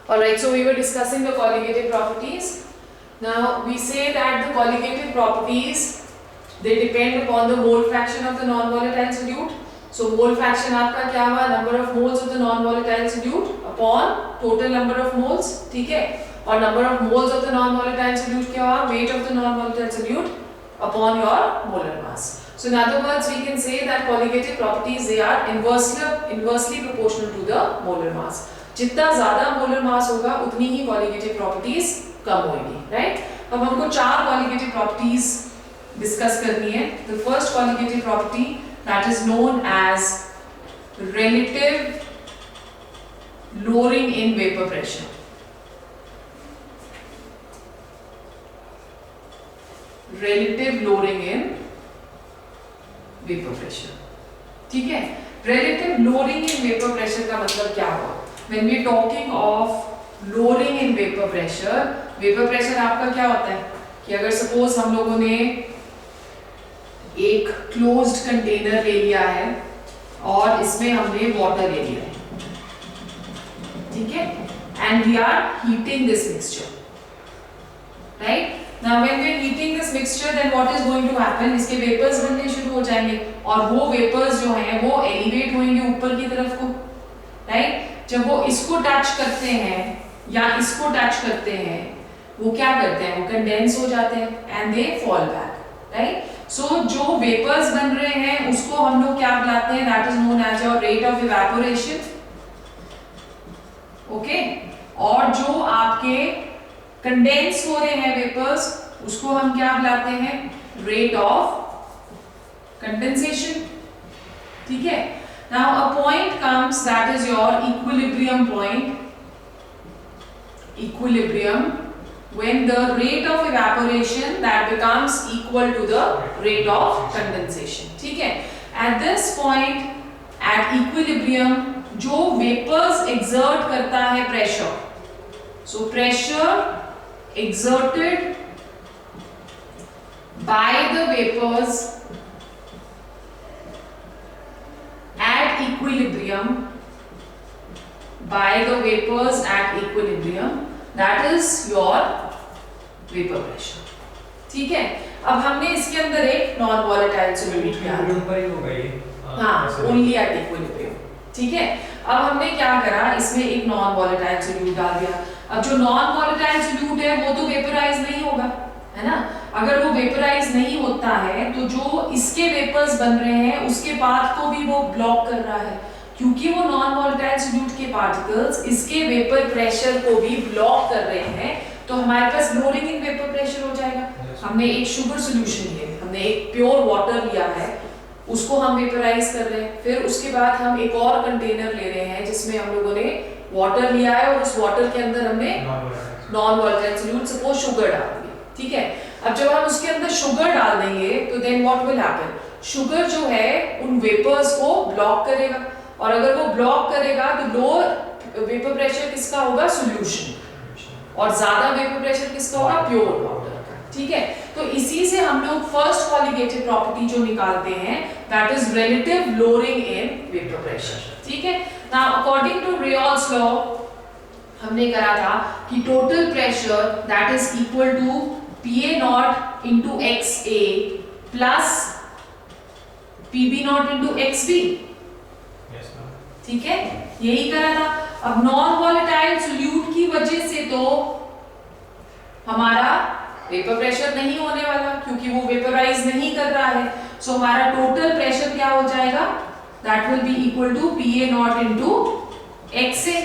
Alright, so we were discussing the colligative properties. Now we say that the colligative properties, they depend upon the mole fraction of the non-volatile solute. So mole fraction आपका क्या हुआ? Number of moles of the non-volatile solute upon total number of moles, ठीक है? और number of moles of the non-volatile solute क्या हुआ? Weight of the non-volatile solute upon your molar mass. So in other words, we can say that colligative properties, they are inversely proportional to the molar mass. जितना ज्यादा molar mass होगा उतनी ही colligative properties कम होंगी, right? अब हमको चार colligative properties discuss करनी है. The first colligative property that is known as relative lowering in vapour pressure. Relative lowering in vapour pressure, ठीक है? Relative lowering in vapour pressure का मतलब क्या हुआ? When we are talking of lowering in vapor pressure आपका क्या होता है कि अगर सपोज हम लोगों ने एक क्लोज्ड कंटेनर ले लिया है और इसमें हमने वाटर ले लिया है, ठीक है? And we are heating this mixture, right? Now when we are heating this mixture then what is going to happen? इसके वेपर्स बनने शुरू हो जाएंगे और वो वेपर्स जो हैं वो एलिवेट होंगे ऊपर की तरफ को, राइट? जब वो इसको टच करते हैं या इसको टच करते हैं, वो क्या करते हैं? वो कंडेंस हो जाते हैं and they fall back, right? So जो वेपर्स बन रहे हैं उसको हम लोग क्या बुलाते हैं? That is known as your rate of evaporation, okay? और जो आपके कंडेंस हो रहे हैं वेपर्स, उसको हम क्या बुलाते हैं? रेट ऑफ कंडेंसेशन, ठीक है? Now a point comes that is your equilibrium point. Equilibrium, when the rate of evaporation that becomes equal to the rate of condensation, ठीक है? At this point, at equilibrium, जो vapors exert करता है pressure, so pressure exerted by the vapors at equilibrium, by the vapors at equilibrium, that is your vapor pressure, ठीक है? अब हमने इसके अंदर एक नॉन वॉलेटाइल सॉल्यूट लिया है, हाँ, ओनली एट इक्विलिब्रियम, ठीक है? अब हमने क्या करा? इसमें एक नॉन वॉलेटाइल सॉल्यूट डाल दिया. अब जो नॉन वॉलेटाइल सॉल्यूट है वो तो वेपराइज नहीं होगा, है ना? अगर वो वेपराइज नहीं होता है तो जो इसके वेपर्स बन रहे हैं उसके पाथ को भी वो ब्लॉक कर रहा है, क्योंकि वो नॉन वॉलेटाइल सॉल्यूट के पार्टिकल्स इसके वेपर प्रेशर को भी ब्लॉक कर रहे हैं, तो हमारे पास लोअरिंग इन वेपर प्रेशर हो जाएगा. हमने एक शुगर सॉल्यूशन लिया, हमने एक प्योर वाटर लिया है, उसको हम वेपराइज कर रहे हैं, फिर उसके बाद हम एक और कंटेनर ले रहे हैं जिसमें हम लोगों ने वाटर लिया है और उस वाटर के अंदर हमने non volatile solute suppose sugar डाल दिया, ठीक है? अब जब हम उसके अंदर शुगर डाल देंगे तो then what will happen? Sugar जो है उन वेपर्स को ब्लॉक करेगा, और अगर वो ब्लॉक करेगा तो लोअर वेपर प्रेशर किसका होगा? सॉल्यूशन, और ज्यादा वेपर प्रेशर किसका होगा? प्योर वाटर का, ठीक है? तो इसी से हम लोग फर्स्ट कॉलिगेटिव प्रॉपर्टी जो निकालते हैं that is relative lowering in vapour pressure, ठीक है? Now according to Raoult's law हमने करा था कि total pressure that is equal to PA naught into XA plus PB naught into XB, yes ma'am, ठीक है? यही करा था. अब नॉन वॉलेटाइल सॉल्यूट की वजह से तो हमारा वेपर प्रेशर नहीं होने वाला, क्योंकि वो वेपराइज नहीं कर रहा है. सो हमारा टोटल प्रेशर क्या हो जाएगा? That will be equal to PA naught into XA,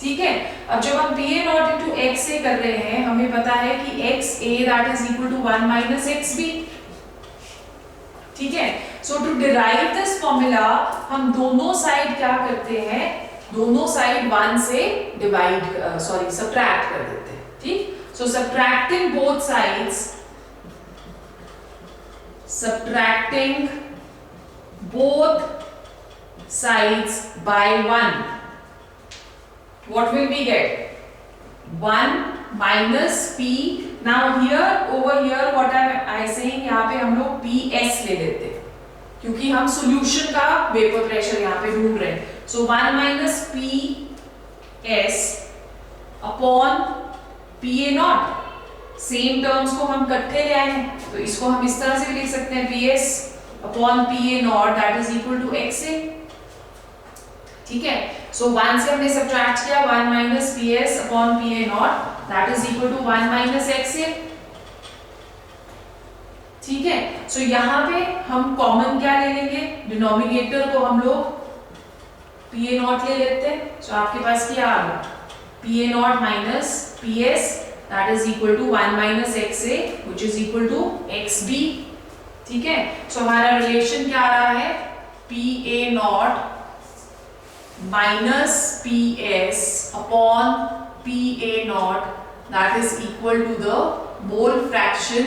ठीक है? अब जब हम PA naught into XA कर रहे हैं, हमें पता है कि XA that is equal to 1 minus XB, ठीक है? So to derive this formula हम दोनों साइड क्या करते हैं? दोनों साइड 1 से subtract कर देते हैं, ठीक? So subtracting both sides by 1, what will we get? 1 minus P. Now here over here what I saying, यहाँ पे हम लोग PS ले लेते हैं, क्योंकि हम सॉल्यूशन का वेपर प्रेशर यहाँ पे ढूंढ रहे हैं. So 1 minus PS upon PA not. Same terms को हम इकट्ठे ले आए हैं तो इसको हम इस तरह से भी लिख सकते हैं PS upon PA naught that is equal to XA। ठीक है, सो 1 से हमने सब्ट्रैक्ट किया 1 minus PS upon PA naught that is equal to 1 minus XA। ठीक है, सो यहाँ पे हम कॉमन क्या ले लेंगे, डिनोमिनेटर को हम लोग PA नॉट ले लेते हैं। सो आपके पास क्या आ गया, PA naught minus PS that is equal to 1 minus XA which is equal to XB। ठीक है, सो हमारा रिलेशन क्या आ रहा है, PA naught minus PS upon PA not that is equal to the mole fraction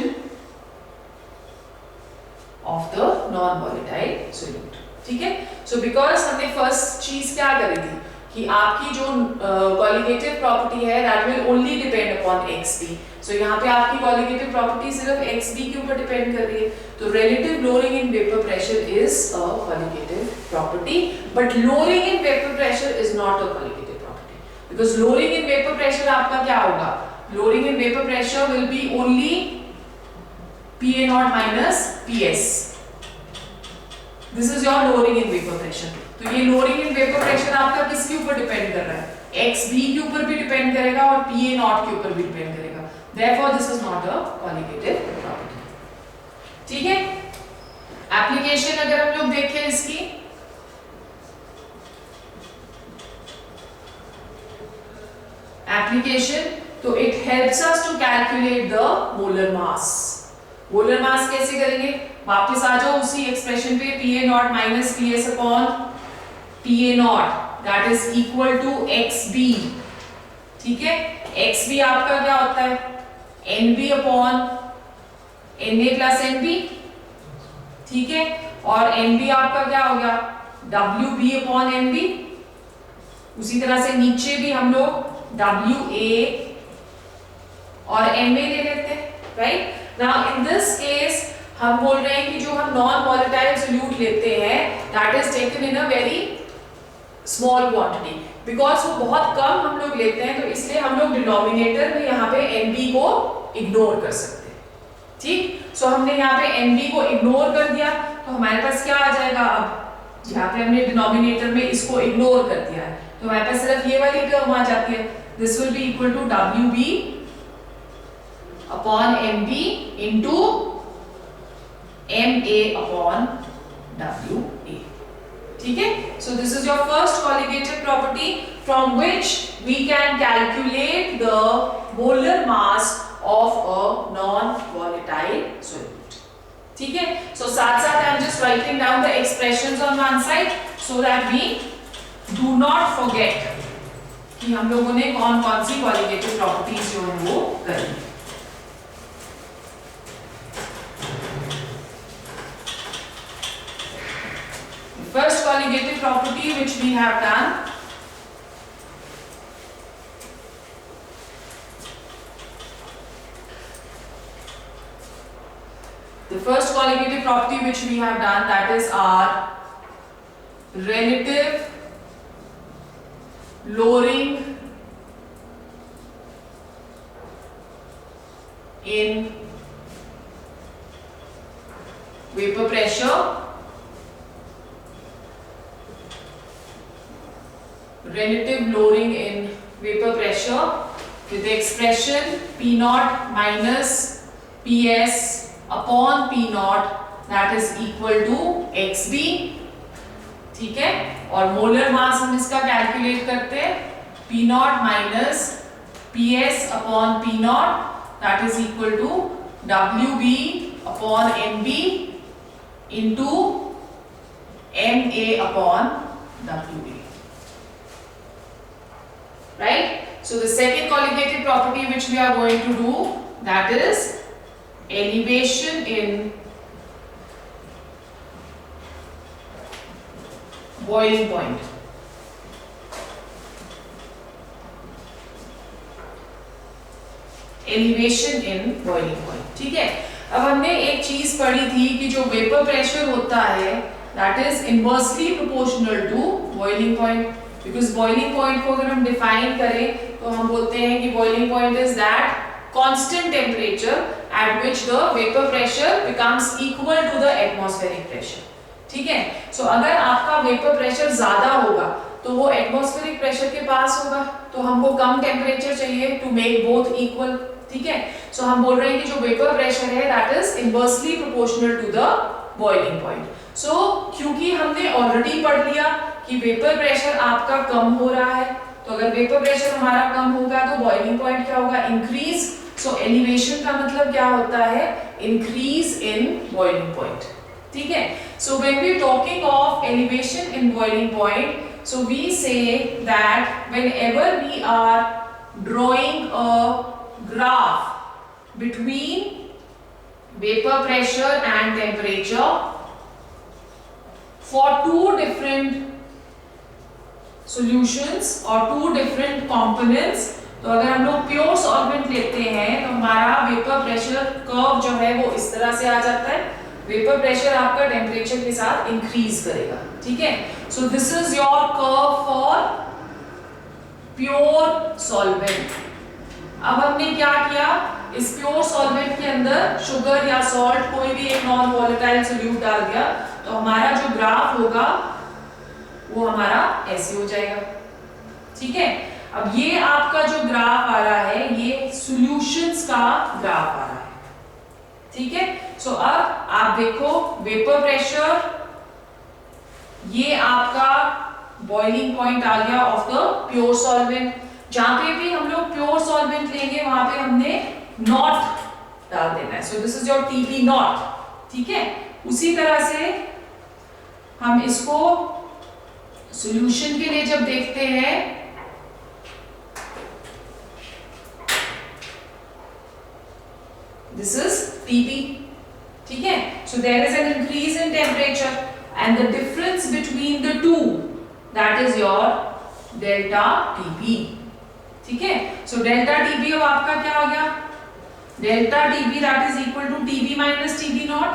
of the non-volatile solute। ठीक है, so because हमने first चीज क्या करी थी कि आपकी जो कॉलिगेटिव प्रॉपर्टी है that will only depend upon XB। सो यहाँ पे आपकी कॉलिगेटिव प्रॉपर्टी सिर्फ XB के ऊपर डिपेंड कर रही है। तो relative lowering in vapour pressure is a colligative property but lowering in vapour pressure is not a colligative property because lowering in vapour pressure आपका क्या होगा, lowering in vapour pressure will be only PA naught minus PS। This is your lowering in vapour pressure. तो ये lowering in vapour pressure आपका किसके ऊपर depend कर रहा है, XB के ऊपर भी डिपेंड करेगा और PA नॉट के ऊपर भी डिपेंड करेगा। Therefore this is not a colligative property। ठीक है, एप्लीकेशन अगर हम लोग देखें इसकी, एप्लीकेशन तो it helps us to calculate the molar mass. Molar mass कैसे करेंगे, वापस आ जाओ उसी एक्सप्रेशन पे, PA naught minus PS upon PA naught that is equal to XB। ठीक है, XB आपका क्या होता है, NB upon NA plus NB। ठीक है, और NB आपका क्या हो गया, WB अपॉन NB। उसी तरह से नीचे भी हम लोग WA और MA ले लेते हैं, right. Now in this case हम बोल रहे हैं कि जो हम नॉन वॉलेटाइल सोल्यूट लेते हैं that is taken in a very small quantity because वो बहुत कम हम लोग लेते हैं, तो इसलिए हम लोग डिनोमिनेटर में यहाँ पे NB को इग्नोर कर सकते हैं। ठीक, सो हमने यहाँ पे NB को इग्नोर कर दिया तो हमारे पास क्या आ जाएगा, अब यहाँ पे हमने डिनोमिनेटर में इसको इग्नोर कर दिया है तो हमारे पास सिर्फ ये वाली टर्म आ जाती है, this will be equal to WB upon MB into MA upon WA। ठीक है, so this is your first colligative property from which we can calculate the molar mass of a non-volatile solute। ठीक है, so साथ साथ I am just writing down the expressions on one side so that we do not forget कि हम लोगों ने कौन कौन सी colligative properties जो है वो करी। First colligative property which we have done, the first colligative property which we have done, that is our relative lowering in vapor pressure relative lowering in vapor pressure with the expression P naught minus PS upon P naught that is equal to XB। ठीक है, और molar mass हम इसका calculate करते हैं P naught minus PS upon P naught that is equal to WB upon MB into MA upon WA। Right? So the second colligative property which we are going to do, that is elevation in boiling point। Elevation in boiling point। ठीक है, अब हमने एक चीज पढ़ी थी कि जो वेपर प्रेशर होता है that is inversely proportional to boiling point। Because boiling point को अगर हम डिफाइन करें तो हम बोलते हैं कि boiling point is that constant temperature at which the vapour pressure becomes equal to the atmospheric pressure. ठीक है, सो अगर आपका वेपर प्रेशर ज्यादा होगा तो वो एटमॉस्फेरिक प्रेशर के पास होगा, तो हमको कम टेम्परेचर चाहिए टू मेक बोथ इक्वल। ठीक है, सो हम बोल रहे हैं कि जो वेपर प्रेशर है that is inversely proportional to the boiling point. So क्योंकि हमने ऑलरेडी पढ़ लिया कि वेपर प्रेशर आपका कम हो रहा है, तो अगर वेपर प्रेशर हमारा कम होगा तो बॉइलिंग पॉइंट क्या होगा, इंक्रीज। सो एलिवेशन का मतलब क्या होता है, इंक्रीज इन बॉइलिंग पॉइंट। ठीक है, so when we talking of elevation in boiling point, so we say that whenever we are drawing a graph between vapor pressure and temperature for two different solutions or two different components, तो अगर हम लोग pure solvent लेते हैं तो हमारा vapour pressure curve जो है वो इस तरह से आ जाता है। वेपर प्रेशर आपका टेम्परेचर के साथ इंक्रीज करेगा। ठीक है, so this is your curve for pure solvent. अब हमने क्या किया, इस प्योर सॉल्वेंट के अंदर शुगर या सॉल्ट कोई भी एक नॉन वॉलेटाइल सोल्यूट डाल दिया, तो हमारा जो ग्राफ होगा वो हमारा ऐसे हो जाएगा। ठीक है, अब ये आपका जो ग्राफ आ रहा है ये सॉल्यूशंस का ग्राफ आ रहा है। ठीक है, सो अब आप देखो वेपर प्रेशर, ये आपका बॉइलिंग पॉइंट आ गया ऑफ द प्योर सॉल्वेंट। जहां पे भी हम लोग प्योर सॉल्वेंट लेंगे वहां पे हमने नॉट डाल देना है। So this is your TP not. ठीक है, उसी तरह से हम इसको सॉल्यूशन के लिए जब देखते हैं, this is TB. ठीक है, so there is an increase in temperature and the difference between the two, that is your delta TB. ठीक है, so delta TB अब आपका क्या हो गया, delta TB that is equal to TB minus TB naught,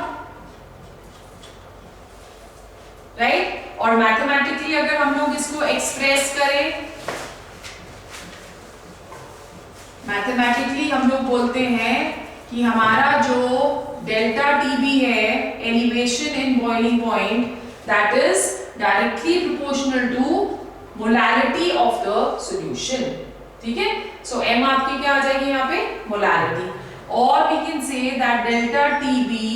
right? और mathematically अगर हम लोग इसको एक्सप्रेस करें, मैथमेटिकली हम लोग बोलते हैं कि हमारा जो डेल्टा टीबी है, elevation in boiling point, that is directly proportional to molarity of the solution. ठीक है, सो एम आपकी क्या आ जाएगी यहाँ पे, मोलैरिटी। और we can say that delta TB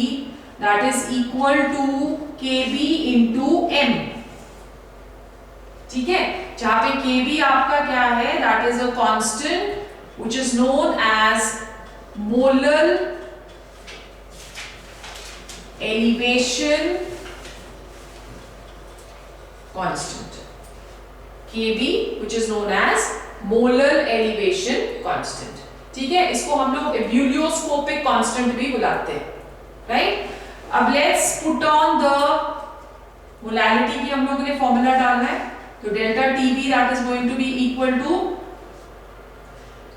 that is equal to KB into M. ठीक है, जहां पे केबी आपका क्या है, that is a constant which is known as molar elevation constant, Kb which is known as molar elevation constant। ठीक है, इसको हम लोग एब्यूलियोस्कोपिक कांस्टेंट भी बुलाते हैं, राइट? अब let's put on the molarity की हम लोगों ने फॉर्मूला डालना है, तो delta TB that is going to be equal to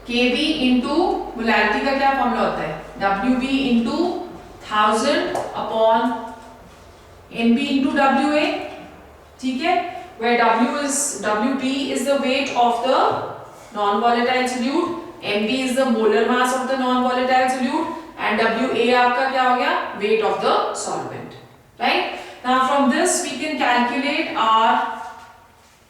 Kb into molarity का क्या फॉर्मूला होता है, Wb into 1000 upon Nb into Wa। ठीक है, where Wb is the weight of the non-volatile solute, Nb is the molar mass of the non-volatile solute, and Wa आपका क्या हो गया, weight of the solvent, right? Now from this we can calculate our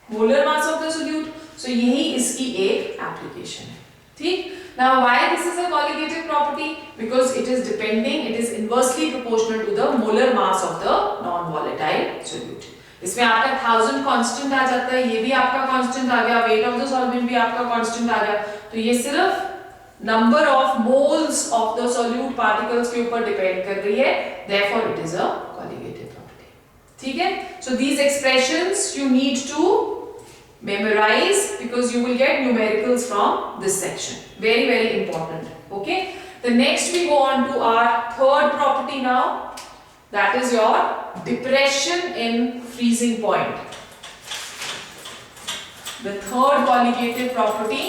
molar mass of the solute. So यही इसकी एक application है। ठीक, now why this is a colligative property, because it is depending, it is inversely proportional to the molar mass of the non-volatile solute। इसमें आपका 1000 constant आ जाता है, ये भी आपका कांस्टेंट आ गया, वेट ऑफ द सॉल्वेंट भी आपका कांस्टेंट आ गया, तो ये सिर्फ number of moles of the solute particles के ऊपर डिपेंड कर रही है, therefore it is a colligative property। ठीक है, so these expressions you need to memorize because you will get numericals from this section, very very important। okay, the next we go on to our third property now, that is your depression in freezing point। the third colligative property,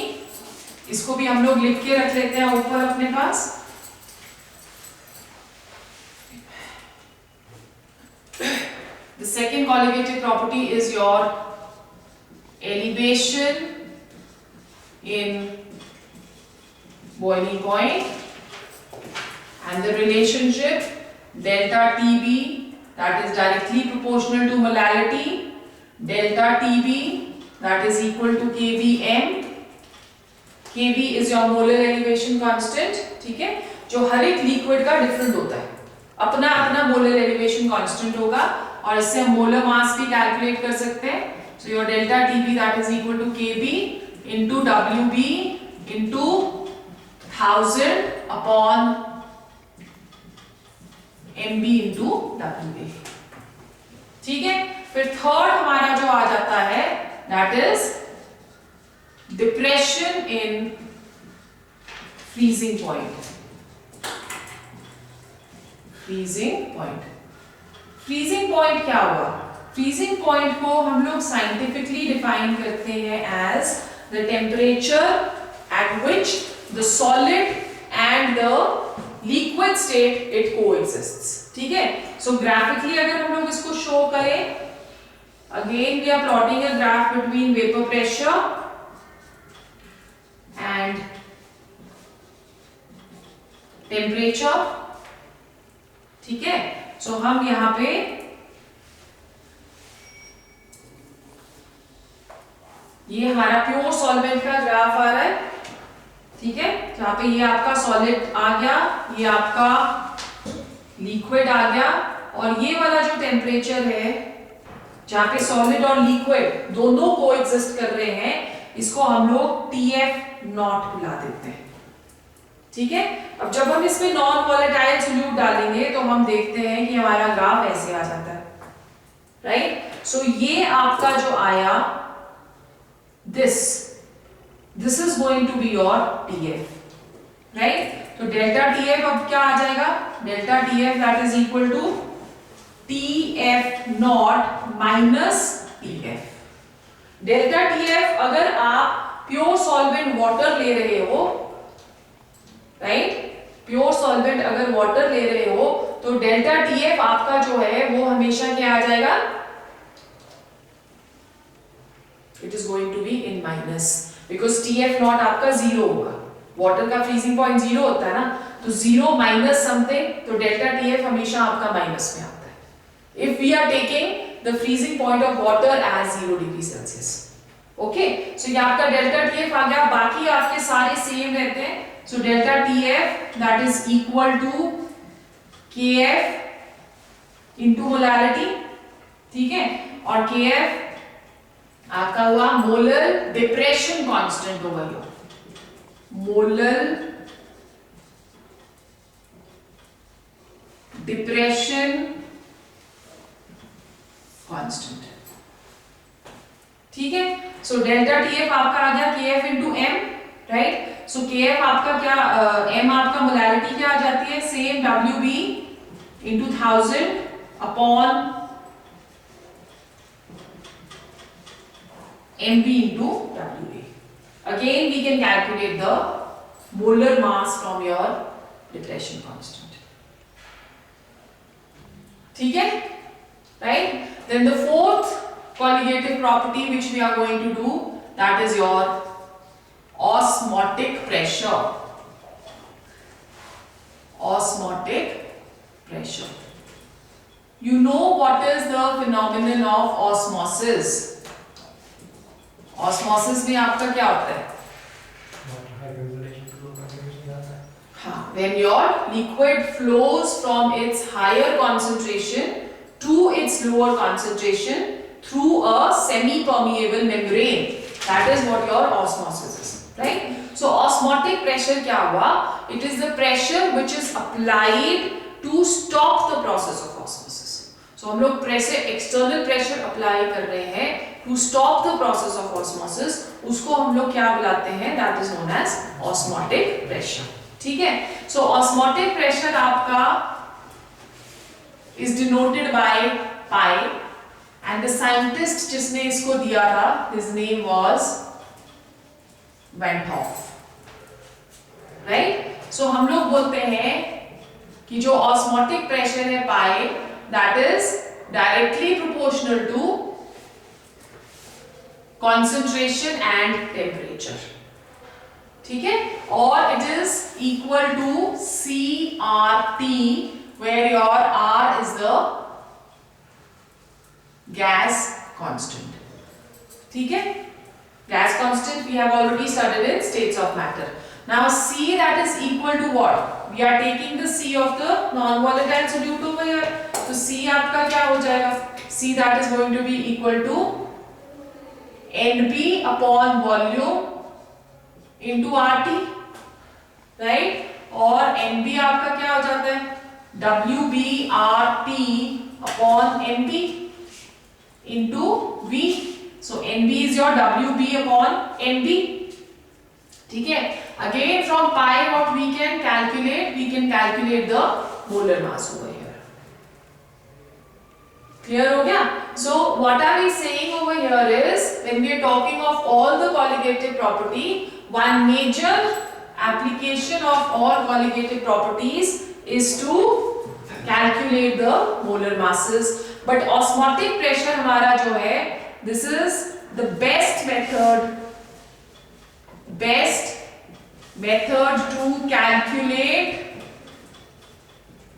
इसको भी हम लोग लिख के रख लेते हैं ऊपर अपने पास। the second colligative property is your elevation in boiling point, and the relationship delta TB, that is directly proportional to molality, delta TB that is equal to kVm. kV is your molar elevation constant, ठीक है, जो हर एक liquid का different होता है, अपना अपना molar elevation constant होगा, और इससे हम मोलर मास भी कैलकुलेट कर सकते हैं. So your delta TB that is equal to KB into WB into 1000 upon MB into WB. ठीक है. फिर थर्ड हमारा जो आ जाता है that is depression in freezing point. Freezing point. Freezing point क्या हुआ? फ्रीजिंग पॉइंट को हम लोग साइंटिफिकली डिफाइन करते हैं as the temperature at which the solid and the liquid state it coexists. ठीक है. सो ग्राफिकली अगर हम लोग इसको शो करें, again we are plotting a graph between vapour pressure and temperature. ठीक है. सो हम यहां पे ये हमारा प्योर सॉल्वेंट का ग्राफ आ रहा है. ठीक है. जहां पे ये आपका सॉलिड आ गया, ये आपका लिक्विड आ गया, और ये वाला जो टेम्परेचर है जहां पे सॉलिड और लिक्विड दोनों कोएग्जिस्ट कर रहे हैं, इसको हम लोग TF नॉट बुला देते हैं. ठीक है. अब जब हम इसमें नॉन वॉलेटाइल सोल्यूट डालेंगे तो हम देखते हैं कि हमारा ग्राफ ऐसे आ जाता है. राइट. सो ये आपका जो आया this is going to be your TF. Right. तो डेल्टा TF अब क्या आ जाएगा? Delta TF that is equal to TF not minus TF. Delta TF अगर आप प्योर सॉल्वेंट वाटर ले रहे हो, राइट, प्योर सॉल्वेंट अगर वाटर ले रहे हो, तो डेल्टा TF आपका जो है वो हमेशा क्या आ जाएगा? It is going to be in minus, because TF not आपका जीरो होगा. वाटर का फ्रीजिंग पॉइंट जीरो होता है ना, तो जीरो माइनस समथिंग, तो डेल्टा TF हमेशा आपका माइनस में आता है if we are taking the freezing point of water as 0 degree Celsius. Okay. So ये आपका डेल्टा TF आ गया. बाकी आपके सारे सेम रहते हैं. So delta TF that is equal to KF into molarity. ठीक है. और KF आपका हुआ मोलर डिप्रेशन कांस्टेंट होगा. Molar depression constant. ठीक है. सो डेल्टा TF आपका आ गया KF into M. राइट. सो KF आपका क्या, M आपका मोलैरिटी क्या आ जाती है? Same WB into 1000 upon MB into WB. Again we can calculate the molar mass from your depression constant. ठीक है. Right. Then the fourth colligative property which we are going to do, that is your osmotic pressure. Osmotic pressure. You know what is the phenomenon of osmosis? Osmosis में आपका क्या होता है? हाँ, when your liquid flows from its higher concentration to its lower concentration through a semi-permeable membrane, that is what your osmosis is. Right. So osmotic pressure क्या हुआ? It is the pressure which is applied to stop the process of osmosis. So हम लोग pressure, external pressure apply कर रहे हैं to stop the process of osmosis. उसको हम लोग क्या बुलाते हैं? That is known as osmotic pressure. ठीक है. So osmotic pressure आपका is denoted by pi, and the scientist जिसने इसको दिया था, his name was Van 't Hoff. Right. So हम लोग बोलते हैं कि जो ऑस्मोटिक प्रेशर है pi, that is directly proportional to concentration and temperature. ठीक है, और it is equal to CRT where your R is the gas constant. ठीक है, gas constant we have already studied in states of matter. Now C that is equal to what? We are taking the C of the non-volatile solute over here. तो C आपका क्या हो जाएगा? C that is going to be equal to NB upon volume into RT, right? और NB आपका क्या हो जाता है? WBRT upon NB into V. So NB is your WB upon NB. ठीक है, again from pi what we can calculate the molar mass over here. Clear हो गया? So what are we saying over here is when we are talking of all the colligative property, one major application of all colligative properties is to calculate the molar masses. But osmotic pressure हमारा जो है, this is the best method to calculate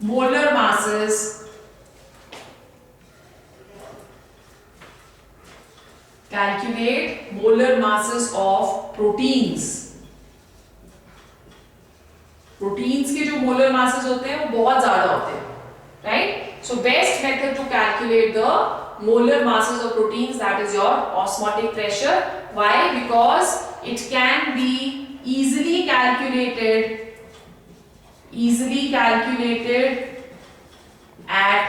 molar masses of proteins. Proteins के जो molar masses होते हैं वो बहुत ज्यादा होते हैं, right? So best method to calculate the molar masses of proteins that is your osmotic pressure. Why? Because it can be easily calculated at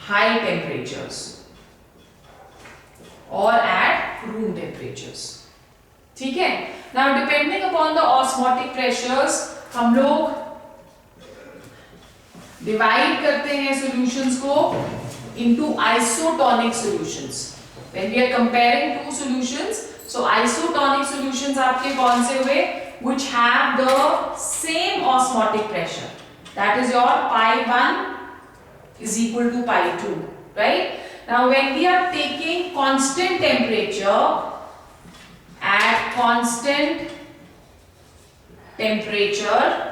high temperatures or at room temperatures. ठीक है, now depending upon the osmotic pressures हम लोग divide करते हैं solutions को into isotonic solutions. When we are comparing two solutions, so isotonic solutions आपके कौन से हुए? Which have the same osmotic pressure. That is your pi 1 is equal to pi 2, right? Now when we are taking constant temperature, at constant temperature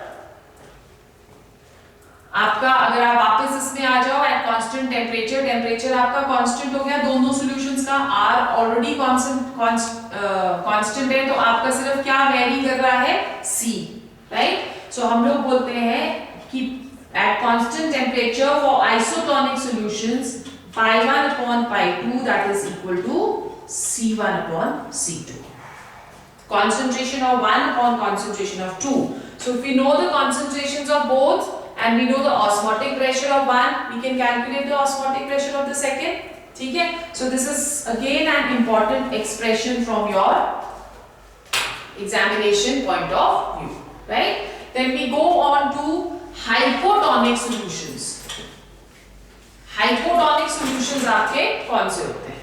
आपका, अगर आप वापस इसमें आ जाओ, एट कांस्टेंट टेम्परेचर आपका कांस्टेंट हो गया दोनों सॉल्यूशंस का, आर ऑलरेडी कांस्टेंट है, तो आपका सिर्फ क्या वेरी कर रहा है? सी, राइट? सो हम लोग बोलते हैं कि at constant temperature for isotonic solutions pi 1 upon pi 2 that is equal to C1 upon C2. Concentration of 1 upon concentration of 2. So if we know the concentrations of both and we know the osmotic pressure of one, we can calculate the osmotic pressure of the second. ठीक है? So this is again an important expression from your examination point of view, right? Then we go on to hypotonic solutions. Hypotonic solutions आपके कौन से होते हैं?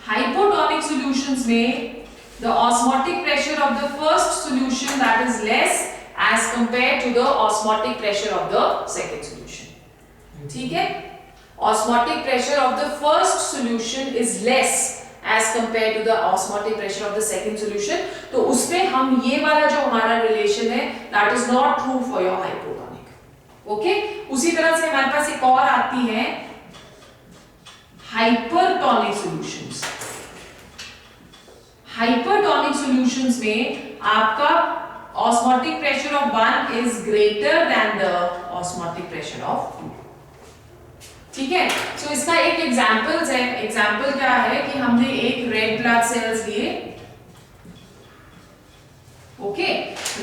Hypotonic solutions में the osmotic pressure of the first solution that is less as compared to the osmotic pressure of the second solution. ठीक है? Osmotic pressure of the first solution is less as compared to the osmotic pressure of the second solution. तो उसमें हम ये वाला जो हमारा relation है that is not true for your hypotonic. Okay? उसी तरह से हमारे पास एक और आती है hypertonic solutions. Hypertonic solutions में आपका osmotic pressure of 1 is greater than the osmotic pressure of 2. ठीक है? So इसका एक एग्जाम्पल्स है. एग्जाम्पल क्या है कि हमने एक रेड ब्लड सेल्स लिए. ओके,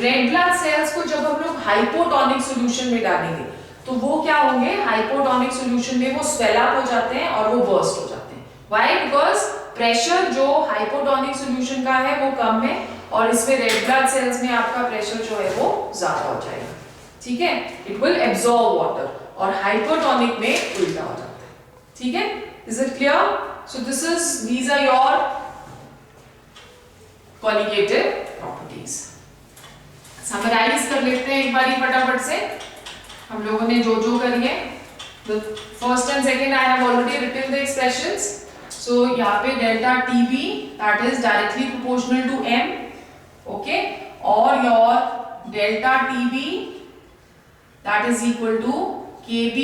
रेड ब्लड सेल्स को जब हम लोग हाइपोटोनिक सॉल्यूशन में डालेंगे तो वो क्या होंगे? हाइपोटोनिक सॉल्यूशन में वो स्वेल अप हो जाते हैं और वो बर्स्ट हो जाते हैं. व्हाई? बिकॉज प्रेशर जो हाइपोटोनिक सॉल्यूशन का है वो कम है और इसमें रेड ब्लड सेल्स में आपका प्रेशर जो है वो ज्यादा हो जाएगा. ठीक है? It will absorb water. और हाइपोटोनिक में उल्टा हो जाता है. ठीक है? Is it clear? So these are your colligative properties. Summarise कर लेते हैं एक बारी फटाफट से. हम लोगों ने जो करी है The first and second I have already written the expressions. So यहाँ पे delta TB that is directly proportional to M, okay, or your delta TB that is equal to KB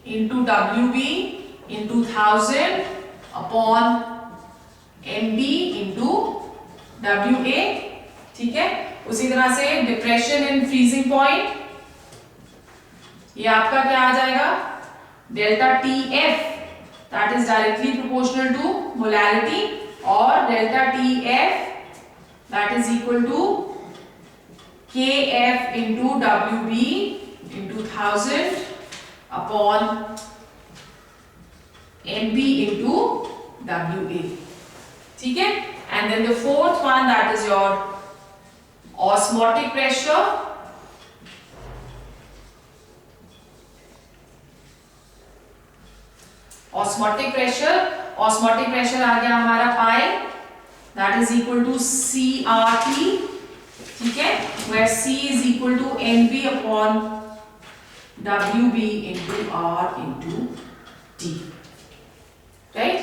into WB into 1000 upon MB into WA, ठीक है। उसी तरह से depression in freezing point, ये आपका क्या आ जाएगा, delta TF that is directly proportional to molarity, or delta TF that is equal to KF into WB into 1000 upon MB into WA, ठीक है। And then the fourth one, that is your osmotic pressure. Osmotic pressure आ गया हमारा पाई, that is equal to CRT, ठीक है, where C is equal to NB upon WB into R into T, right?